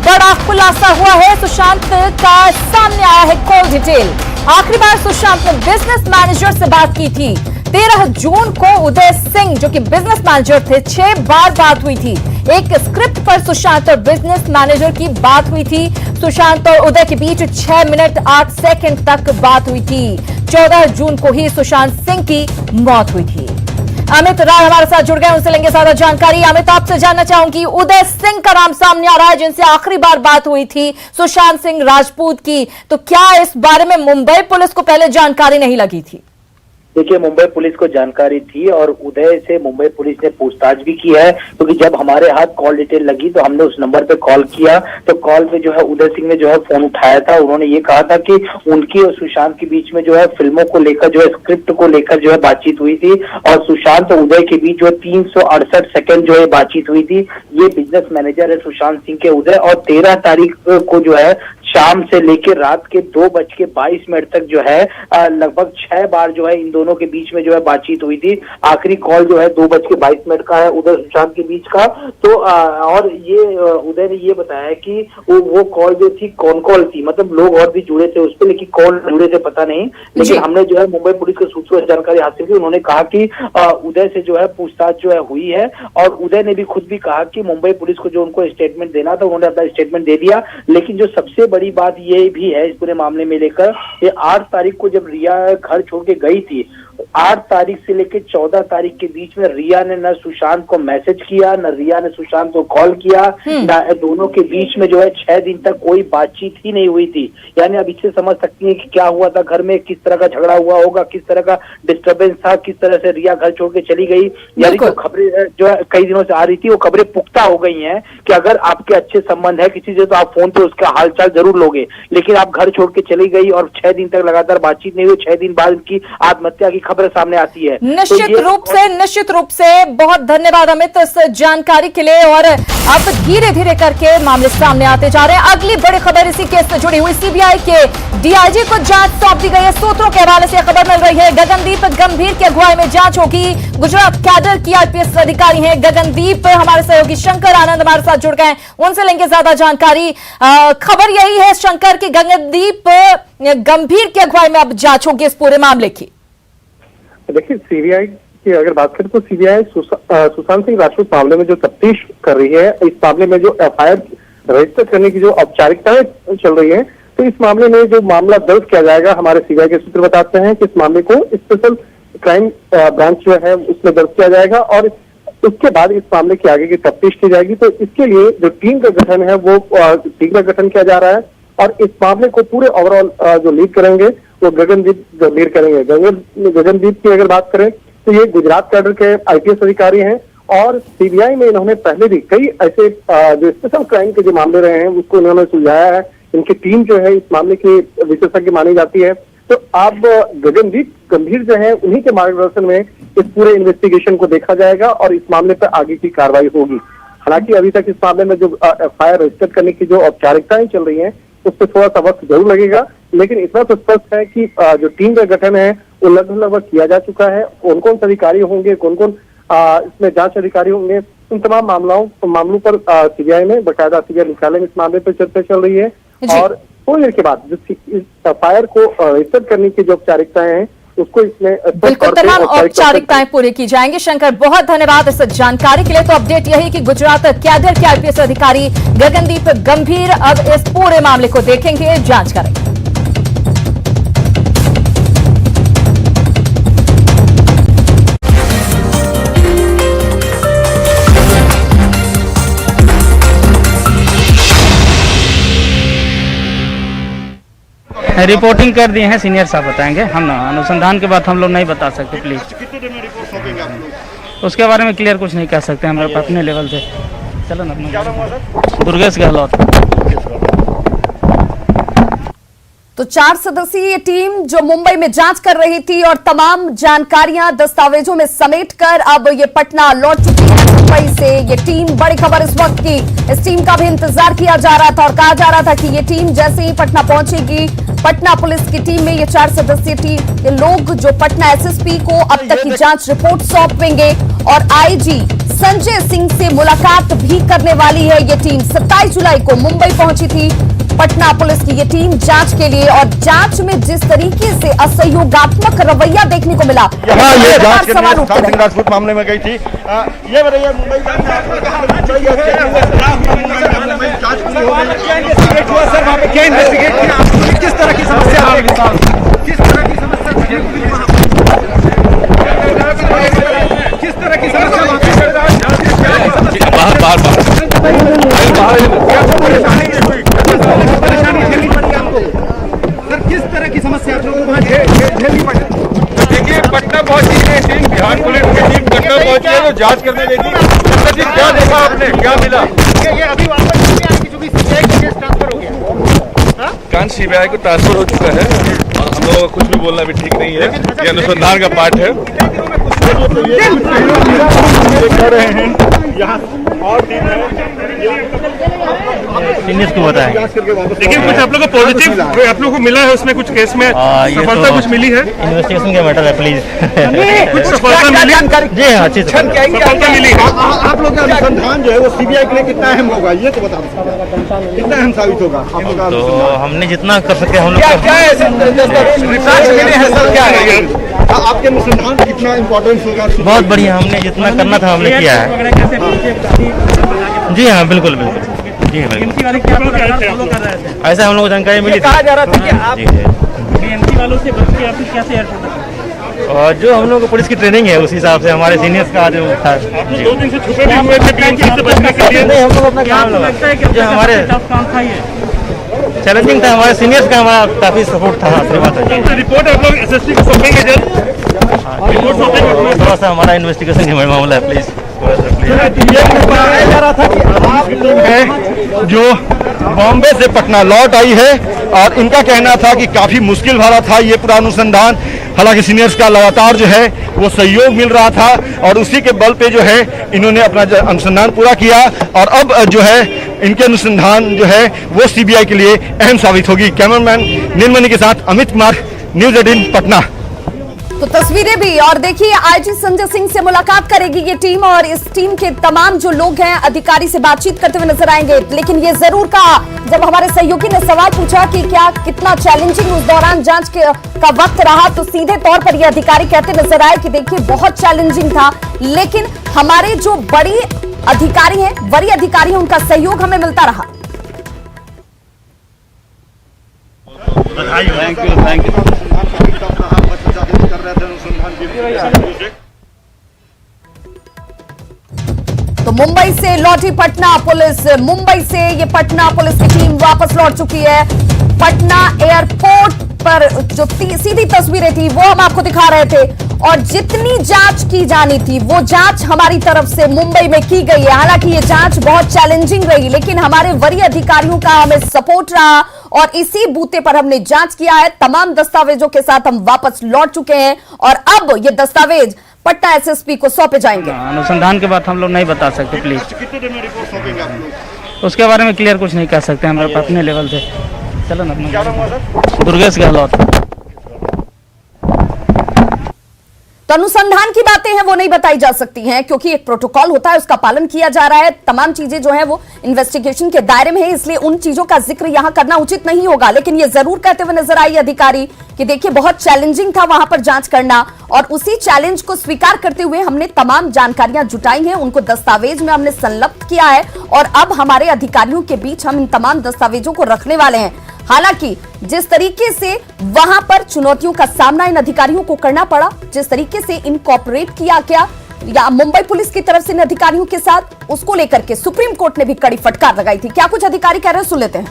बड़ा खुलासा हुआ है। सुशांत का सामने आया है कॉल डिटेल। आखिरी बार सुशांत ने बिजनेस मैनेजर से बात की थी 13 जून को। उदय सिंह जो कि बिजनेस मैनेजर थे, 6 बार बात हुई थी। एक स्क्रिप्ट पर सुशांत और बिजनेस मैनेजर की बात हुई थी। सुशांत और उदय के बीच 6 मिनट 8 सेकंड तक बात हुई थी। 14 जून को ही सुशांत सिंह की मौत हुई थी। अमित राय हमारे साथ जुड़ गए, उनसे लेंगे ज्यादा जानकारी। अमित, आपसे जानना चाहूंगी, उदय सिंह का नाम सामने आ रहा है जिनसे आखिरी बार बात हुई थी सुशांत सिंह राजपूत की, तो क्या इस बारे में मुंबई पुलिस को पहले जानकारी नहीं लगी थी? देखिए, मुंबई पुलिस को जानकारी थी और उदय से मुंबई पुलिस ने पूछताछ भी की है, क्योंकि जब हमारे हाथ कॉल डिटेल लगी तो हमने उस नंबर पे कॉल किया। तो कॉल पे जो है उदय सिंह ने जो है फोन उठाया था। उन्होंने ये कहा था कि उनकी और सुशांत के बीच में जो है फिल्मों को लेकर जो है स्क्रिप्ट को लेकर जो है बातचीत हुई थी और सुशांत और उदय के बीच जो है 368 सेकंड जो है बातचीत हुई थी। ये बिजनेस मैनेजर है सुशांत सिंह के उदय, और 13 तारीख को जो है शाम से लेकर रात के 2:22 तक जो है लगभग 6 बार जो है इन दोनों के बीच में जो है बातचीत हुई थी। आखिरी कॉल जो है 2:22 का है उदय सुशांत के बीच का। तो और ये उदय ने ये बताया कि वो कॉल जो थी कौन कॉल थी, मतलब लोग और भी जुड़े थे उस पर, लेकिन कौन जुड़े थे पता नहीं। लेकिन हमने जो है मुंबई पुलिस के सूत्रों से जानकारी हासिल की। उन्होंने कहा कि उदय से जो है पूछताछ जो है हुई है, और उदय ने भी खुद भी कहा कि मुंबई पुलिस को जो उनको स्टेटमेंट देना था उन्होंने अपना स्टेटमेंट दे दिया। लेकिन जो सबसे बड़ी बात ये भी है इस पूरे मामले में लेकर, ये 8 तारीख को जब रिया घर छोड़ के गई थी, 8 तारीख से लेकर 14 तारीख के बीच में रिया ने न सुशांत को मैसेज किया, न रिया ने सुशांत को कॉल किया, न दोनों के बीच में जो है 6 दिन तक कोई बातचीत ही नहीं हुई थी। यानी अब इससे समझ सकती हैं कि क्या हुआ था घर में, किस तरह का झगड़ा हुआ होगा, किस तरह का डिस्टर्बेंस था, किस तरह से रिया घर छोड़ के चली गई। यानी जो खबरें जो है कई दिनों से आ रही थी वो खबरें पुख्ता हो गई हैं कि अगर आपके अच्छे संबंध है किसी से तो आप फोन पे उसका हालचाल जरूर लोगे, लेकिन आप घर छोड़ के चली गई और 6 दिन तक लगातार बातचीत नहीं हुई। 6 दिन बाद उनकी आत्महत्या की खबरें सामने आती है। निश्चित रूप से बहुत धन्यवाद अमित इस जानकारी के लिए। और अब धीरे धीरे करके मामले सामने आते जा रहे हैं। अगली बड़ी खबर इसी केस से जुड़ी हुई, सीबीआई के डीआईजी को जांच सौंप दी गई है। सूत्रों के हवाले से खबर मिल रही है गगनदीप गंभीर की अगुवाई में जांच होगी। गुजरात कैडर की आईपीएस अधिकारी हैं गगनदीप। हमारे सहयोगी शंकर आनंद हमारे साथ जुड़ गए, उनसे लेंगे ज्यादा जानकारी। खबर यही है शंकर की गगनदीप गंभीर की अगुवाई में अब जांच होगी इस पूरे मामले की। देखिए, सीबीआई की अगर बात करें तो सीबीआई सुशांत सिंह राजपूत मामले में जो तफ्तीश कर रही है, इस मामले में जो एफआईआर रजिस्टर करने की जो औपचारिकताएं चल रही है, तो इस मामले में जो मामला दर्ज किया जाएगा, हमारे सीबीआई के सूत्र बताते हैं कि इस मामले को स्पेशल क्राइम ब्रांच जो है उसमें दर्ज किया जाएगा और उसके बाद इस मामले की आगे की तफ्तीश की जाएगी। तो इसके लिए जो टीम का गठन है वो टीम का गठन किया जा रहा है और इस मामले को पूरे ओवरऑल जो लीड करेंगे वो गगनदीप गंभीर करेंगे। गगनदीप की अगर बात करें तो ये गुजरात कैडर के आईपीएस अधिकारी हैं और सीबीआई में इन्होंने पहले भी कई ऐसे जो स्पेशल क्राइम के जो मामले रहे हैं उसको इन्होंने सुलझाया है। इनकी टीम जो है इस मामले की विशेषज्ञ मानी जाती है। तो अब गगनदीप गंभीर जो है उन्हीं के मार्गदर्शन में इस पूरे इन्वेस्टिगेशन को देखा जाएगा और इस मामले पर आगे की कार्रवाई होगी। हालांकि अभी तक इस मामले में जो एफआईआर रजिस्टर करने की जो औपचारिकताएं चल रही हैं उस पर थोड़ा सा वक्त जरूर लगेगा, लेकिन इतना तो स्पष्ट है कि जो टीम का गठन है वो लगभग किया जा चुका है। कौन कौन से अधिकारी होंगे, कौन कौन इसमें जांच अधिकारी होंगे, इन तमाम मामलों पर सीबीआई में बकायदा सीबीआई मुख्यालय में इस मामले पर चर्चा चल रही है और थोड़ी देर के बाद जो इस एफआईआर को रजिस्टर करने की जो औपचारिकताएं हैं उसको इसमें बिल्कुल तमाम औपचारिकताएं पूरी की जाएंगी। शंकर, बहुत धन्यवाद इस जानकारी के लिए। तो अपडेट यही कि गुजरात कैडर के आईपीएस अधिकारी गगनदीप गंभीर अब इस पूरे मामले को देखेंगे, जांच करेंगे। रिपोर्टिंग कर दिए हैं, सीनियर साहब बताएंगे। हम ना अनुसंधान के बाद हम लोग नहीं बता सकते, प्लीज। कितने देर में रिपोर्ट सौंपेंगे आप लोग? उसके बारे में क्लियर कुछ नहीं कह सकते हम लोग अपने लेवल से। चलो ना, क्या नाम हुआ सर? दुर्गेश गहलोत। तो 4 सदस्यीय टीम जो मुंबई में जांच कर रही थी और तमाम जानकारियां दस्तावेजों में समेटकर अब ये पटना लौट चुकी है मुंबई से। ये टीम, बड़ी खबर इस वक्त की, इस टीम का भी इंतजार किया जा रहा था और कहा जा रहा था कि ये टीम जैसे ही पटना पहुंचेगी, पटना पुलिस की टीम में ये 4 सदस्यीय टीम, ये लोग जो पटना एसएसपी को अब तक की जांच रिपोर्ट सौंपेंगे और आईजी संजय सिंह से मुलाकात भी करने वाली है ये टीम। 27 जुलाई को मुंबई पहुंची थी पटना पुलिस की ये टीम जांच के लिए, और जांच में जिस तरीके से असहयोगात्मक रवैया देखने को मिला, यहाँ ये जांच के सवाल लिए उठते सुशांत रहे। सिंह राजपूत मामले में गई थी। ये बताइए मुंबई जांच पूरी हो गई, सर वहाँ पे क्या इन्वेस्टिगेट किया, किस तरह की समस्या किस तरह की सर किस तरह की समस्या आप लोगों को वहाँ झेलनी पड़ी? देखिए पटना पहुंची है टीम, बिहार पुलिस की टीम पटना पहुंची है तो जांच करने गई थी। जी क्या देखा आपने, क्या मिला? ये अभी वापस नहीं आएगी क्योंकि सीबीआई का केस ट्रांसफर हो गया। कान सीबीआई को ट्रांसफर हो चुका है और हम लोगों को कुछ भी बोलना भी ठीक नहीं है, ये अनुसंधान का पार्ट है। कह रहे हैं यहाँ और टीम है सीनियर्स को बताएं। लेकिन कुछ आप लोगों को पॉजिटिव आप लोगों को मिला है उसमें, कुछ केस में सफलता कुछ मिली है? इन्वेस्टिगेशन का मैटर है, प्लीज। कुछ सफलता मिली? जी हाँ, अच्छी सफलता मिली। आप लोग का अनुसंधान जो है वो सीबीआई के लिए कितना अहम होगा ये तो बता दो, कितना अहम साबित होगा आप लोग का? तो हमने जितना कर सके हम लोग आपके अनुसंधान कितना इम्पोर्टेंस होगा? बहुत बढ़िया, हमने जितना करना था हमने किया है। जी हाँ, बिल्कुल बिल्कुल, जी हाँ बिल्कुल। ऐसा हम लोग को जानकारी मिली थी। जा रहा था कि आप बीएमसी वालों से बच के आपको कैसे हेल्प होता? और जो हम लोग को पुलिस की ट्रेनिंग है उस हिसाब से हमारे सीनियर्स का जो था। 2 दिन से छुपे भी हुए थे बीएमसी से बचने के लिए। नहीं, हम लोग अपना काम लगा, जो हमारे चैलेंजिंग था, हमारे सीनियर्स का हमारा काफी सपोर्ट था। बात है, रिपोर्ट आप लोग एसएसपी को सौंपेंगे जल्द? रिपोर्ट सौंपेंगे? थोड़ा सा हमारा इन्वेस्टिगेशन का मामला है, प्लीज। बताया जा रहा था कि आप लोग हैं जो बॉम्बे से पटना लौट आई है और इनका कहना था कि काफी मुश्किल भरा था ये पूरा अनुसंधान। हालांकि सीनियर्स का लगातार जो है वो सहयोग मिल रहा था और उसी के बल पे जो है इन्होंने अपना अनुसंधान पूरा किया और अब जो है इनके अनुसंधान जो है वो सीबीआई के लिए अहम साबित होगी। कैमरामैन नीलमणि के साथ अमित कुमार, न्यूज़ 18 पटना। तो तस्वीरें भी, और देखिए आईजी संजय सिंह से मुलाकात करेगी ये टीम और इस टीम के तमाम जो लोग हैं अधिकारी से बातचीत करते हुए नजर आएंगे। लेकिन ये जरूर कहा जब हमारे सहयोगी ने सवाल पूछा कि क्या कितना चैलेंजिंग उस दौरान जांच का वक्त रहा, तो सीधे तौर पर ये अधिकारी कहते नजर आए कि देखिए बहुत चैलेंजिंग था, लेकिन हमारे जो बड़ी अधिकारी हैं, वरीय अधिकारी हैं, उनका सहयोग हमें मिलता रहा। Thank you. तो मुंबई से लौटी पटना पुलिस, मुंबई से ये पटना पुलिस की टीम वापस लौट चुकी है। पटना एयरपोर्ट पर जो सीधी तस्वीरें थी वो हम आपको दिखा रहे थे, और जितनी जांच की जानी थी वो जांच हमारी तरफ से मुंबई में की गई है। हालांकि ये जांच बहुत चैलेंजिंग रही, लेकिन हमारे वरीय अधिकारियों का हमें सपोर्ट रहा और इसी बूते पर हमने जांच किया है। तमाम दस्तावेजों के साथ हम वापस लौट चुके हैं और अब ये दस्तावेज पटना एसएसपी को सौंपे जाएंगे। अनुसंधान के बाद हम लोग नहीं बता सकते, प्लीज। कितने दिन में रिपोर्ट सौंपेंगे आप लोग? उसके बारे में क्लियर कुछ नहीं कह सकते हम लोग अपने लेवल से। चलो ना, अपना दुर्गेश गहलोत। तो अनुसंधान की बातें हैं वो नहीं बताई जा सकती हैं क्योंकि एक प्रोटोकॉल होता है, उसका पालन किया जा रहा है। तमाम चीजें जो है वो इन्वेस्टिगेशन के दायरे में है, इसलिए उन चीजों का जिक्र यहां करना उचित नहीं होगा। लेकिन ये जरूर कहते हुए नजर आई अधिकारी कि देखिए बहुत चैलेंजिंग था वहां पर जांच करना, और उसी चैलेंज को स्वीकार करते हुए हमने तमाम जानकारियां जुटाई हैं, उनको दस्तावेज में हमने संलग्न किया है और अब हमारे अधिकारियों के बीच हम इन तमाम दस्तावेजों को रखने वाले हैं। हालांकि जिस तरीके से वहां पर चुनौतियों का सामना इन अधिकारियों को करना पड़ा, जिस तरीके से इनकॉर्पोरेट किया गया या मुंबई पुलिस की तरफ से इन अधिकारियों के साथ, उसको लेकर के सुप्रीम कोर्ट ने भी कड़ी फटकार लगाई थी। क्या कुछ अधिकारी कह रहे हैं, सुन लेते हैं।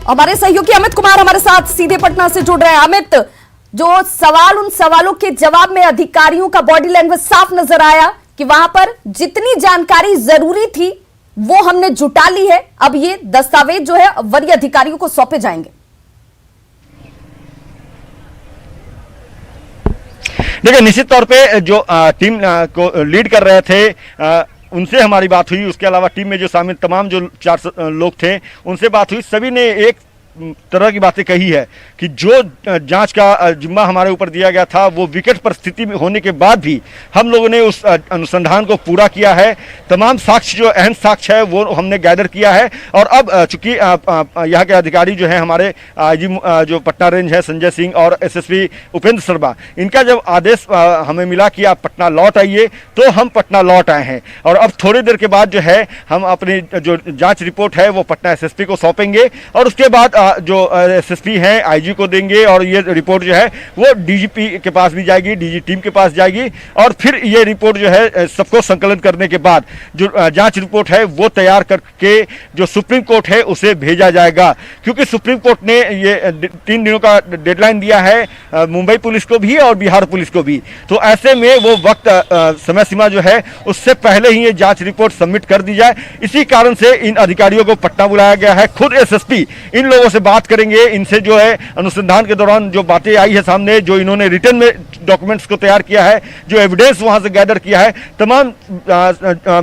हमारे सहयोगी अमित कुमार हमारे साथ सीधे पटना से जुड़ रहे हैं। अमित, जो सवाल, उन सवालों के जवाब में अधिकारियों का बॉडी लैंग्वेज साफ नजर आया कि वहां पर जितनी जानकारी जरूरी थी वो हमने जुटा ली है, अब ये दस्तावेज जो है वरीय अधिकारियों को सौंपे जाएंगे। देखिए, निश्चित तौर पे जो टीम को लीड कर रहे थे उनसे हमारी बात हुई। उसके अलावा टीम में जो शामिल तमाम जो 4 लोग थे उनसे बात हुई। सभी ने एक तरह की बातें कही है कि जो जांच का जिम्मा हमारे ऊपर दिया गया था वो विकट परिस्थिति में होने के बाद भी हम लोगों ने उस अनुसंधान को पूरा किया है। तमाम साक्ष्य जो अहम साक्ष्य है वो हमने गैदर किया है और अब चूंकि यहाँ के अधिकारी जो है हमारे आईजी जो पटना रेंज है संजय सिंह और एसएसपी उपेंद्र शर्मा, इनका जब आदेश हमें मिला कि आप पटना लौट आइए तो हम पटना लौट आए हैं और अब थोड़ी देर के बाद जो है हम अपनी जो जांच रिपोर्ट है वो पटना एसएसपी को सौंपेंगे और उसके बाद जो एसएसपी हैं आईजी को देंगे और ये रिपोर्ट जो है वो डीजीपी के पास भी जाएगी, डीजी टीम के पास जाएगी और फिर ये रिपोर्ट जो है सबको संकलन करने के बाद जो जांच रिपोर्ट है वो तैयार करके जो सुप्रीम कोर्ट है उसे भेजा जाएगा। क्योंकि सुप्रीम कोर्ट ने ये 3 दिनों का डेडलाइन दिया है मुंबई पुलिस को भी और बिहार पुलिस को भी, तो ऐसे में वो वक्त समय सीमा जो है उससे पहले ही ये जांच रिपोर्ट सबमिट कर दी जाए। इसी कारण से इन अधिकारियों को पटना बुलाया गया है। खुद एसएसपी इन लोगों से बात करेंगे, इनसे जो है अनुसंधान के दौरान जो बातें आई है सामने, जो इन्होंने रिटर्न में डॉक्यूमेंट्स को तैयार किया है, जो एविडेंस वहां से गैदर किया है, तमाम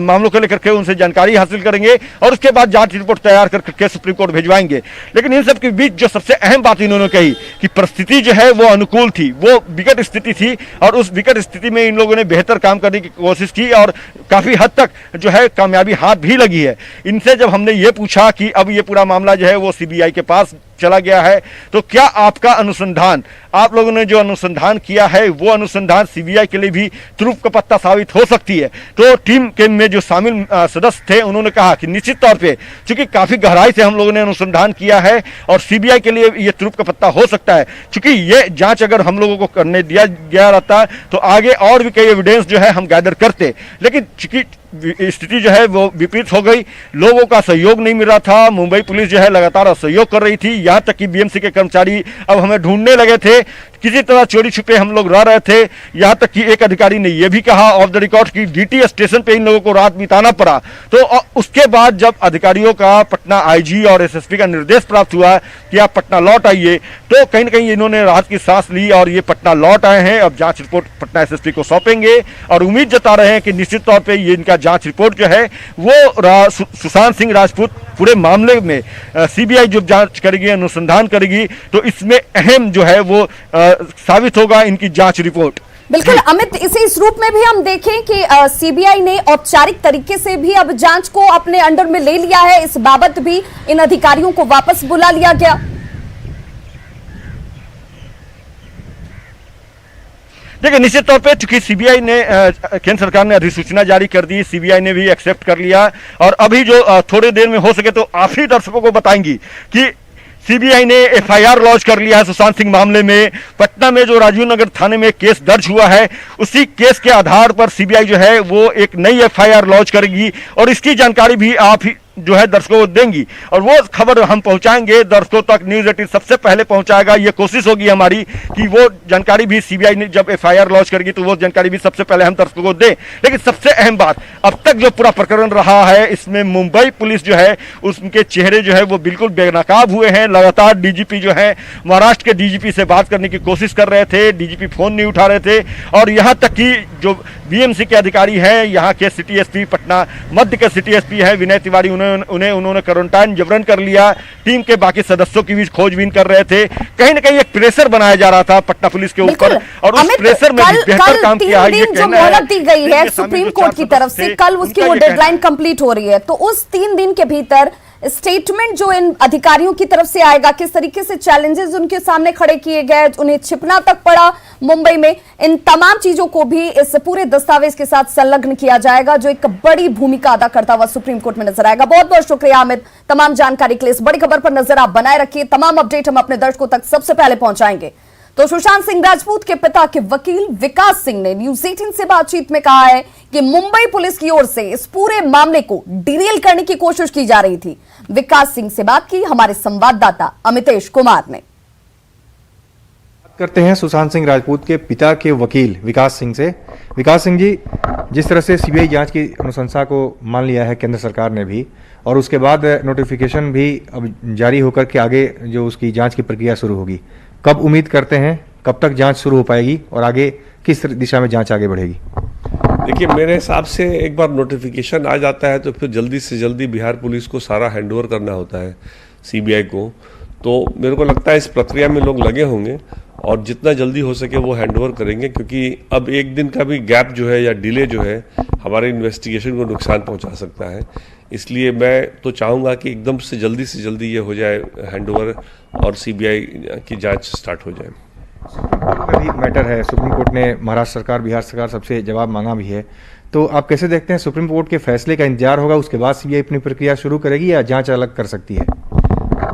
मामलों को लेकर के उनसे जानकारी हासिल करेंगे और उसके बाद जांच रिपोर्ट तैयार करके सुप्रीम कोर्ट भिजवाएंगे। लेकिन इन सब के बीच जो सबसे अहम बात इन्होंने कही कि परिस्थिति जो है वो अनुकूल थी, वो विकट स्थिति थी और उस विकट स्थिति में इन लोगों ने बेहतर काम करने की कोशिश की और काफी हद तक जो है कामयाबी हाथ भी लगी है। इनसे जब हमने ये पूछा कि अब ये पूरा मामला जो है वो सीबीआई के पास चला गया है तो क्या आपका अनुसंधान, आप लोगों ने जो अनुसंधान किया है वो अनुसंधान सीबीआई के लिए भी तुरुप का पत्ता साबित हो सकती है? तो टीम के में जो शामिल सदस्य थे उन्होंने कहा कि निश्चित तौर पे चूंकि काफी गहराई से हम लोगों ने अनुसंधान किया है और सीबीआई के लिए ये तुरुप का पत्ता हो सकता है। चूंकि ये जांच अगर हम लोगों को करने दिया गया रहता तो आगे और भी कई एविडेंस जो है हम गैदर करते, लेकिन चूंकि स्थिति जो है वो विपरीत हो गई, लोगों का सहयोग नहीं मिल रहा था। मुंबई पुलिस जो है लगातार सहयोग कर रही थी, यहां तक कि बीएमसी के कर्मचारी अब हमें ढूंढने लगे थे, किसी तरह चोरी छुपे हम लोग रह रहे थे। यहां तक कि एक अधिकारी ने यह भी कहा ऑफ द रिकॉर्ड कि डीटी स्टेशन पे इन लोगों को रात बिताना पड़ा। तो उसके बाद जब अधिकारियों का पटना आईजी और एसएसपी का निर्देश प्राप्त हुआ कि आप पटना लौट आइए, तो कहीं ना कहीं इन्होंने राहत की सांस ली और ये पटना लौट आए हैं। अब जांच रिपोर्ट पटना एसएसपी को सौंपेंगे और उम्मीद जता रहे हैं कि निश्चित तौर पर ये इनका जांच रिपोर्ट जो है वो सुशांत सिंह राजपूत पूरे मामले में सीबीआई जब जांच करेगी, अनुसंधान करेगी, तो इसमें अहम जो है वो साबित होगा इनकी जांच रिपोर्ट। बिल्कुल अमित, इस रूप में भी हम देखें कि सीबीआई ने औपचारिक तरीके से भी अब जांच को अपने अंडर में ले लिया है, इस बाबत भी इन अधिकारियों को वापस बुला लिया गया। देखिए निश्चित तौर पे चूंकि सीबीआई ने केंद्र सरकार ने अधिसूचना जारी कर दी, सीबीआई ने भी एक्सेप्ट कर लिया और अभी जो थोड़े देर में हो सके तो आप ही दर्शकों को बताएंगी कि सीबीआई ने एफआईआर लॉन्च कर लिया है सुशांत सिंह मामले में। पटना में जो राजीव नगर थाने में केस दर्ज हुआ है उसी केस के आधार पर सीबीआई जो है वो एक नई एफआईआर लॉन्च करेगी और इसकी जानकारी भी आप ही जो है दर्शकों को देंगी और वो खबर हम पहुंचाएंगे दर्शकों तक। न्यूज 18 सबसे पहले पहुंचाएगा, ये कोशिश होगी हमारी कि वो जानकारी भी सीबीआई ने जब एफआईआर लॉन्च करेगी तो वो जानकारी भी सबसे पहले हम दर्शकों को दें। लेकिन सबसे अहम बात, अब तक जो पूरा प्रकरण रहा है इसमें मुंबई पुलिस जो है उसके चेहरे जो है वो बिल्कुल बेनकाब हुए हैं। लगातार डीजीपी जो है महाराष्ट्र के डीजीपी से बात करने की कोशिश कर रहे थे, डीजीपी फोन नहीं उठा रहे थे और यहाँ तक कि जो बीएमसी के अधिकारी हैं, यहाँ के सिटी एसपी पटना मध्य के सिटी एसपी है विनय तिवारी, उन्होंने क्वारंटाइन जबरन कर लिया। टीम के बाकी सदस्यों की भी खोजबीन कर रहे थे। कहीं ना कहीं एक प्रेशर बनाया जा रहा था पटना पुलिस के ऊपर और उस प्रेशर में भी बेहतर काम किया है। ये जो मोहलत दी गई है सुप्रीम कोर्ट की तरफ से, कल उसकी वो डेडलाइन कंप्लीट हो रही है, तो उस 3 दिन के भीतर स्टेटमेंट जो इन अधिकारियों की तरफ से आएगा, किस तरीके से चैलेंजेस उनके सामने खड़े किए गए, उन्हें छिपना तक पड़ा मुंबई में, इन तमाम चीजों को भी इस पूरे दस्तावेज के साथ संलग्न किया जाएगा जो एक बड़ी भूमिका अदा करता हुआ सुप्रीम कोर्ट में नजर आएगा। बहुत बहुत शुक्रिया अमित, तमाम जानकारी के लिए। इस बड़ी खबर पर नजर आप बनाए रखिए, तमाम अपडेट हम अपने दर्शकों तक सबसे पहले पहुंचाएंगे। तो सुशांत सिंह राजपूत के पिता के वकील विकास सिंह ने न्यूज 18 से बातचीत में कहा है कि मुंबई पुलिस की ओर से इस पूरे मामले को डिरेल करने की कोशिश की जा रही थी। विकास सिंह से बात की हमारे संवाददाता अमितेश कुमार ने। बात करते हैं सुशांत सिंह राजपूत के पिता के वकील विकास सिंह से। विकास सिंह जी, जिस तरह से सीबीआई जांच की अनुशंसा को मान लिया है केंद्र सरकार ने भी और उसके बाद नोटिफिकेशन भी अब जारी होकर के आगे जो उसकी जांच की प्रक्रिया शुरू होगी, कब उम्मीद करते हैं, कब तक जांच शुरू हो पाएगी और आगे किस दिशा में जांच आगे बढ़ेगी? देखिए, मेरे हिसाब से एक बार नोटिफिकेशन आ जाता है तो फिर जल्दी से जल्दी बिहार पुलिस को सारा हैंडओवर करना होता है सीबीआई को। तो मेरे को लगता है इस प्रक्रिया में लोग लगे होंगे और जितना जल्दी हो सके वो हैंडओवर करेंगे, क्योंकि अब एक दिन का भी गैप जो है या डिले जो है हमारे इन्वेस्टिगेशन को नुकसान पहुंचा सकता है। इसलिए मैं तो चाहूँगा कि एकदम से जल्दी ये हो जाए हैंडओवर और सीबीआई की जांच स्टार्ट हो जाए। सुप्रीम कोर्ट का भी मैटर है। सुप्रीम कोर्ट ने महाराष्ट्र सरकार, बिहार सरकार सबसे जवाब मांगा भी है। तो आप कैसे देखते हैं, सुप्रीम कोर्ट के फैसले का इंतजार होगा, उसके बाद सीबीआई अपनी प्रक्रिया शुरू करेगी या जांच अलग कर सकती है?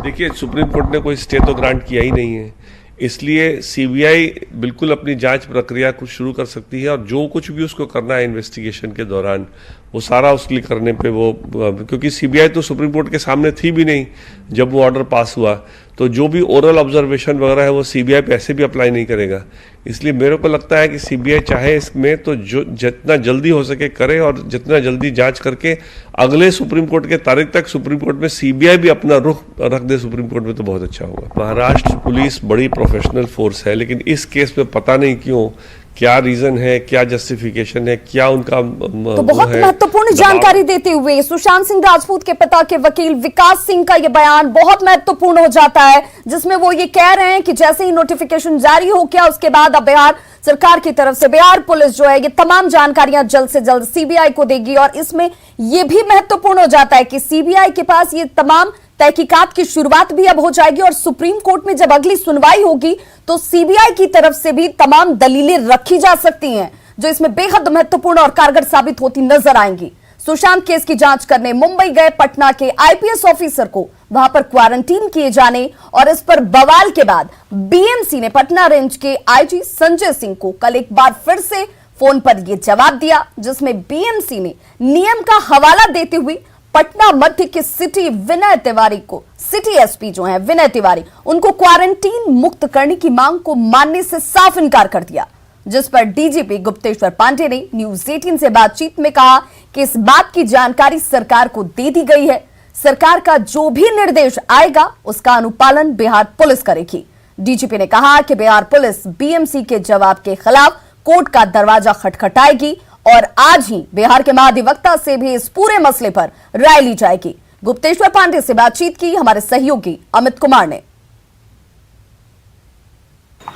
देखिए, सुप्रीम कोर्ट ने कोई स्टे तो ग्रांट किया ही नहीं है, इसलिए सीबीआई बिल्कुल अपनी जांच प्रक्रिया कुछ शुरू कर सकती है और जो कुछ भी उसको करना है इन्वेस्टिगेशन के दौरान वो सारा उसके लिए करने पे वो, क्योंकि सीबीआई तो सुप्रीम कोर्ट के सामने थी भी नहीं जब वो ऑर्डर पास हुआ, तो जो भी ओरल ऑब्जर्वेशन वगैरह है वो सीबीआई पे ऐसे भी अप्लाई नहीं करेगा। इसलिए मेरे को लगता है कि सीबीआई चाहे इसमें तो जो जितना जल्दी हो सके करे और जितना जल्दी जांच करके अगले सुप्रीम कोर्ट के तारीख तक सुप्रीम कोर्ट में सीबीआई भी अपना रुख रख दे सुप्रीम कोर्ट में, तो बहुत अच्छा होगा। महाराष्ट्र पुलिस बड़ी प्रोफेशनल फोर्स है, लेकिन इस केस में पता नहीं क्यों, क्या रीजन है, क्या जस्टिफिकेशन है, क्या उनका तो बहुत महत्वपूर्ण जानकारी देते हुए सुशांत सिंह राजपूत के पिता के वकील विकास सिंह का यह बयान बहुत महत्वपूर्ण हो जाता है, जिसमें वो ये कह रहे हैं कि जैसे ही नोटिफिकेशन जारी हो गया उसके बाद अब बिहार सरकार की तरफ से बिहार पुलिस जो है ये तमाम जानकारियां जल्द से जल्द सीबीआई को देगी। और इसमें यह भी महत्वपूर्ण हो जाता है कि सीबीआई के पास ये तमाम तहकीकात की शुरुआत भी अब हो जाएगी और सुप्रीम कोर्ट में जब अगली सुनवाई होगी तो सीबीआई की तरफ से भी तमाम दलीलें रखी जा सकती हैं, जो इसमें बेहद महत्वपूर्ण और कारगर साबित होती नजर आएंगी। सुशांत केस की जांच करने मुंबई गए पटना के आईपीएस ऑफिसर को वहां पर क्वारंटीन किए जाने और इस पर बवाल के बाद बीएमसी ने पटना रेंज के आईजी संजय सिंह को कल एक बार फिर से फोन पर यह जवाब दिया, जिसमें बीएमसी ने नियम का हवाला देते हुए पटना मध्य के सिटी विनय तिवारी को, सिटी एसपी जो है विनय तिवारी, उनको क्वारंटीन मुक्त करने की मांग को मानने से साफ इनकार कर दिया, जिस पर डीजीपी गुप्तेश्वर पांडे ने न्यूज 18 से बातचीत में कहा कि इस बात की जानकारी सरकार को दे दी गई है, सरकार का जो भी निर्देश आएगा उसका अनुपालन बिहार पुलिस करेगी। डीजीपी ने कहा कि बिहार पुलिस बीएमसी के जवाब के खिलाफ कोर्ट का दरवाजा खटखटाएगी और आज ही बिहार के महाधिवक्ता से भी इस पूरे मसले पर राय ली जाएगी। गुप्तेश्वर पांडे से बातचीत की हमारे सहयोगी अमित कुमार ने।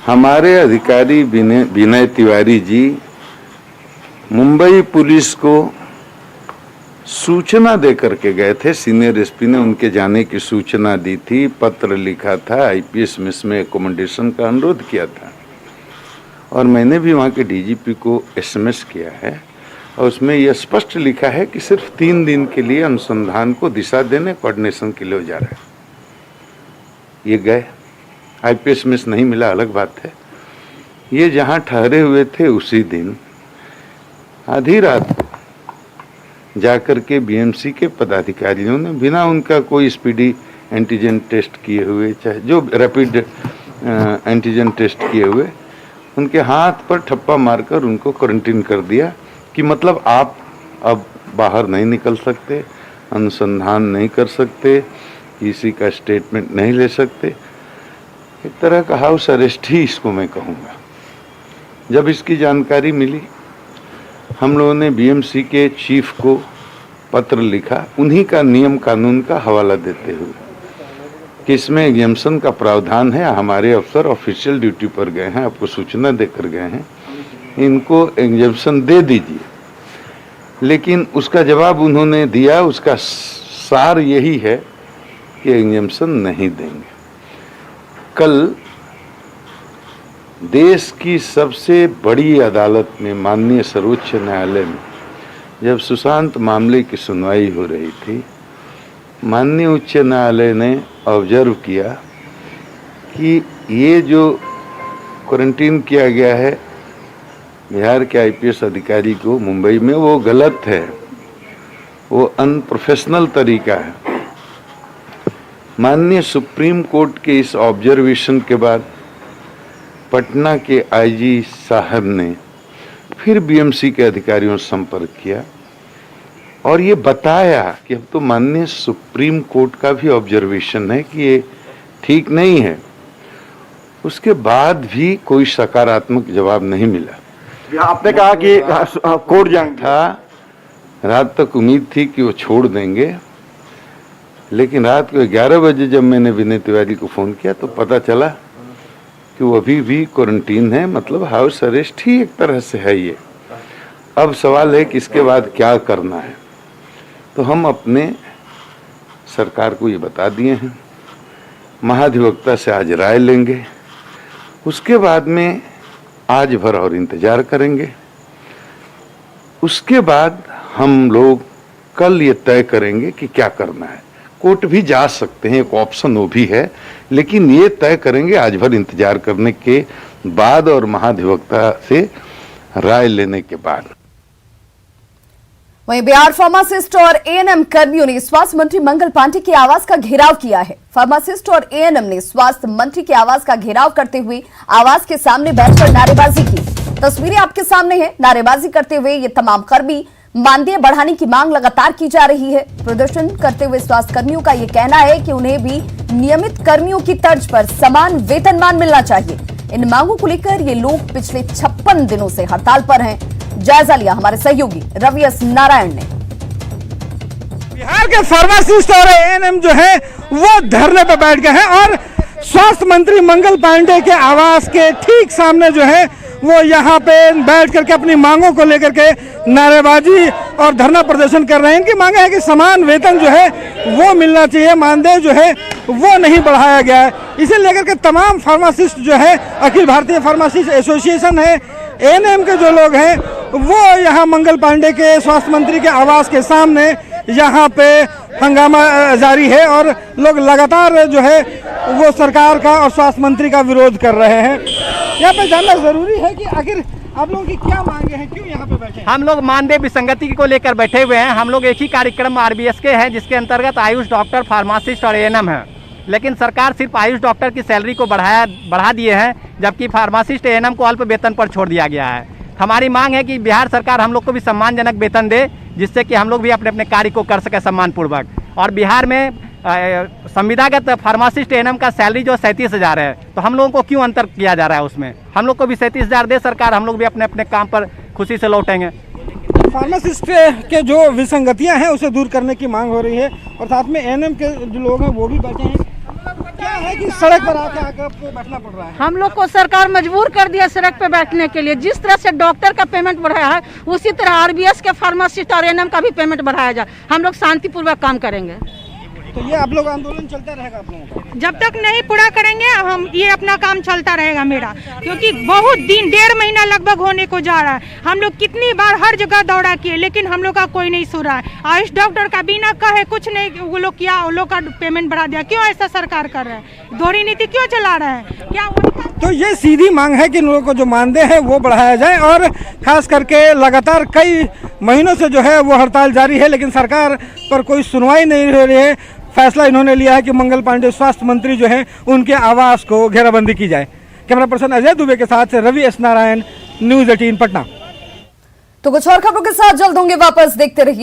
हमारे अधिकारी विनय तिवारी जी मुंबई पुलिस को सूचना दे करके गए थे। सीनियर एसपी ने उनके जाने की सूचना दी थी, पत्र लिखा था, आईपीएस मिस में एकोमोडेशन का अनुरोध किया था और मैंने भी वहाँ के डीजीपी को एसएमएस किया है और उसमें यह स्पष्ट लिखा है कि सिर्फ 3 दिन के लिए अनुसंधान को दिशा देने, कोऑर्डिनेशन के लिए जा रहा है। ये गए, आईपीएस मिस नहीं मिला अलग बात है। ये जहाँ ठहरे हुए थे उसी दिन आधी रात को जाकर के बीएमसी के पदाधिकारियों ने बिना उनका कोई स्पीडी एंटीजन टेस्ट किए हुए, चाहे जो रैपिड एंटीजन टेस्ट किए हुए, उनके हाथ पर ठप्पा मारकर उनको क्वारंटीन कर दिया कि मतलब आप अब बाहर नहीं निकल सकते, अनुसंधान नहीं कर सकते, किसी का स्टेटमेंट नहीं ले सकते। एक तरह का हाउस अरेस्ट ही इसको मैं कहूँगा। जब इसकी जानकारी मिली, हम लोगों ने बीएमसी के चीफ को पत्र लिखा, उन्हीं का नियम कानून का हवाला देते हुए कि इसमें एग्जाम्पशन का प्रावधान है, हमारे अफसर ऑफिशियल ड्यूटी पर गए हैं, आपको सूचना देकर गए हैं, इनको एग्जाम्पशन दे दीजिए। लेकिन उसका जवाब उन्होंने दिया, उसका सार यही है कि एग्जाम्पशन नहीं देंगे। कल देश की सबसे बड़ी अदालत में, माननीय सर्वोच्च न्यायालय में, जब सुशांत मामले की सुनवाई हो रही थी, माननीय उच्च न्यायालय ने ऑब्जर्व किया कि ये जो क्वारंटीन किया गया है बिहार के आईपीएस अधिकारी को मुंबई में, वो गलत है, वो अनप्रोफेशनल तरीका है। माननीय सुप्रीम कोर्ट के इस ऑब्जर्वेशन के बाद पटना के आईजी साहब ने फिर बीएमसी के अधिकारियों से संपर्क किया और ये बताया कि अब तो माननीय सुप्रीम कोर्ट का भी ऑब्जर्वेशन है कि ये ठीक नहीं है। उसके बाद भी कोई सकारात्मक जवाब नहीं मिला। आपने कहा कि कोर्ट जाएंगे, था रात तक उम्मीद थी कि वो छोड़ देंगे, लेकिन रात को 11 बजे जब मैंने विनय तिवारी को फ़ोन किया तो पता चला कि वो अभी भी क्वारंटीन है, मतलब हाउस अरेस्ट ही एक तरह से है ये। अब सवाल है कि इसके बाद क्या करना है। तो हम अपने सरकार को ये बता दिए हैं, महाधिवक्ता से आज राय लेंगे, उसके बाद में आज भर और इंतजार करेंगे। उसके बाद हम लोग कल ये तय करेंगे कि क्या करना है। कोर्ट भी जा सकते हैं, एक ऑप्शन वो भी है, लेकिन ये तय करेंगे आज भर इंतजार करने के बाद और महाधिवक्ता से राय लेने के बाद। वहीं बिहार फार्मासिस्ट और एएनएम कर्मियों ने स्वास्थ्य मंत्री मंगल पांडे के आवास का घेराव किया है। फार्मासिस्ट और एएनएम ने स्वास्थ्य मंत्री के आवास का घेराव करते हुए आवास के सामने बैठकर नारेबाजी की। तस्वीरें आपके सामने हैं। नारेबाजी करते हुए ये तमाम कर्मी मानदेय बढ़ाने की मांग लगातार की जा रही है। प्रदर्शन करते हुए स्वास्थ्य कर्मियों का ये कहना है कि उन्हें भी नियमित कर्मियों की तर्ज पर समान वेतनमान मिलना चाहिए। इन मांगों को लेकर ये लोग पिछले 56 दिनों से हड़ताल पर हैं। जायजा लिया हमारे सहयोगी रवि एस नारायण ने। बिहार के फार्मासिस्ट और एएनएम जो है वो धरने पर बैठ गए हैं और स्वास्थ्य मंत्री मंगल पांडे के आवास के ठीक सामने जो है वो यहाँ पे बैठ करके अपनी मांगों को लेकर के नारेबाजी और धरना प्रदर्शन कर रहे हैं। इनकी मांग है कि समान वेतन जो है वो मिलना चाहिए, मानदेय जो है वो नहीं बढ़ाया गया है। इसे लेकर के तमाम फार्मासिस्ट जो है, अखिल भारतीय फार्मासिस्ट एसोसिएशन है, एएनएम के जो लोग हैं वो यहाँ मंगल पांडे के स्वास्थ्य मंत्री के आवास के सामने यहाँ पे हंगामा जारी है और लोग लगातार जो है वो सरकार का और स्वास्थ्य मंत्री का विरोध कर रहे हैं। यहाँ पे जानना जरूरी है कि आखिर आप लोगों की क्या मांगे हैं, क्यों यहाँ पे बैठे हैं? हम लोग मानदेय विसंगति को लेकर बैठे हुए हैं। हम लोग एक ही कार्यक्रम आरबीएस के हैं जिसके अंतर्गत आयुष डॉक्टर, फार्मासिस्ट और एएनएम है, लेकिन सरकार सिर्फ आयुष डॉक्टर की सैलरी को बढ़ा दिए हैं, जबकि फार्मासिस्ट एएनएम को अल्प वेतन पर छोड़ दिया गया है। हमारी मांग है कि बिहार सरकार हम लोग को भी सम्मानजनक वेतन दे, जिससे कि हम लोग भी अपने अपने कार्य को कर सके सम्मानपूर्वक। और बिहार में संविदागत फार्मासिस्ट एएनएम का सैलरी जो 37,000 है, तो हम लोगों को क्यों अंतर किया जा रहा है उसमें? हम लोग को भी 37,000 दे सरकार, हम लोग भी अपने अपने काम पर खुशी से लौटेंगे। फार्मासिस्ट के जो विसंगतियां हैं उसे दूर करने की मांग हो रही है और साथ में एएनएम के जो लोग हैं वो भी बैठे हैं। क्या है कि सड़क पर आके आपको बैठना पड़ रहा है? हम लोग को सरकार मजबूर कर दिया सड़क पे बैठने के लिए। जिस तरह से डॉक्टर का पेमेंट बढ़ाया है उसी तरह आरबीएस के फार्मासिस्ट और एएनएम का भी पेमेंट बढ़ाया जाए। हम लोग शांतिपूर्वक काम करेंगे। तो ये आप लोग आंदोलन चलता रहेगा आप लोगों का? जब तक नहीं पूरा करेंगे हम ये अपना काम चलता रहेगा मेरा, क्योंकि बहुत दिन 1.5 महीना लगभग होने को जा रहा है। हम लोग कितनी बार हर जगह दौड़ा किए लेकिन हम लोग का कोई नहीं सुन रहा है। आयुष डॉक्टर का बिना कहे कुछ नहीं वो लोग किया, वो लोग का पेमेंट बढ़ा दिया। क्यों ऐसा सरकार कर रहा है? दोहरी नीति क्यों चला रहा है? क्या तो ये सीधी मांग है कि इन लोगों को जो मानदेय है वो बढ़ाया जाए और खास करके लगातार कई महीनों से जो है वो हड़ताल जारी है, लेकिन सरकार पर कोई सुनवाई नहीं हो रही है। फैसला इन्होंने लिया है कि मंगल पांडे स्वास्थ्य मंत्री जो हैं उनके आवास को घेराबंदी की जाए। कैमरा पर्सन अजय दुबे के साथ रवि एस नारायण, न्यूज़ 18 पटना। तो कुछ और खबरों के साथ जल्द होंगे वापस, देखते रहिए।